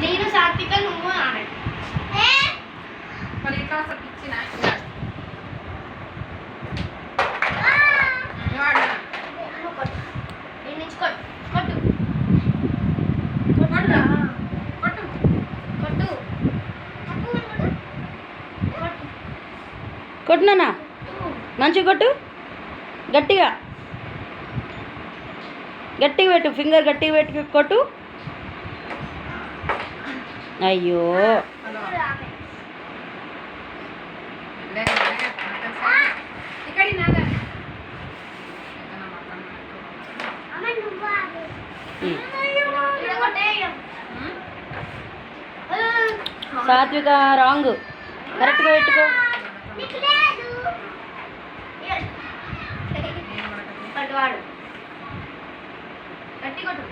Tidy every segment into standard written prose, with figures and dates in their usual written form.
నేను సాత్విక నువ్వు ఆమె మరి ఇట్లా వస్తే పిచ్చిన కొట్టునా మంచిగా కొట్టు గట్టిగా గట్టిగా పెట్టు ఫింగర్ గట్టిగా పెట్టి కొట్టు అయ్యో సాత్విక రాంగ్ కరెక్ట్గా పెట్టుకో పట్టువాడు గట్టి కొట్టు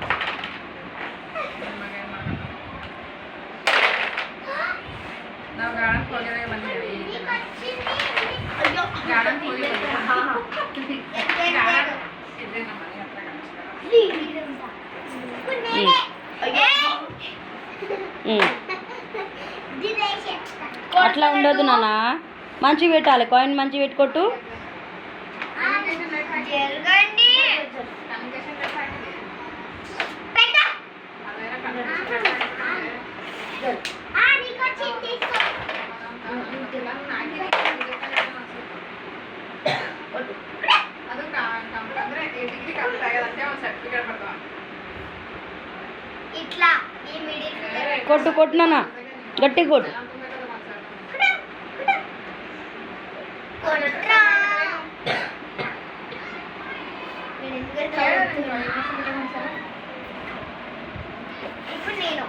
అట్లా ఉండదు నాన్న మంచిగా పెట్టాలి కాయిన్ మంచిగా పెట్టుకోట్టు జరగండి ఇట్లా ఈ మిడిల్ కొట్టు కొట్టు నాన్న గట్టి కొట్టు కొట్రా ఇప్పుడు నేను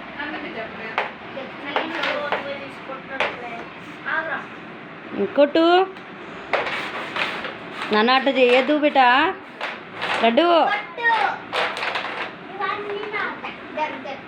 కొట్టు నాన్న అట్లా చేయొద్దు బిట లడ్డు కొట్టు ఇవన్నీ నా దగ్గర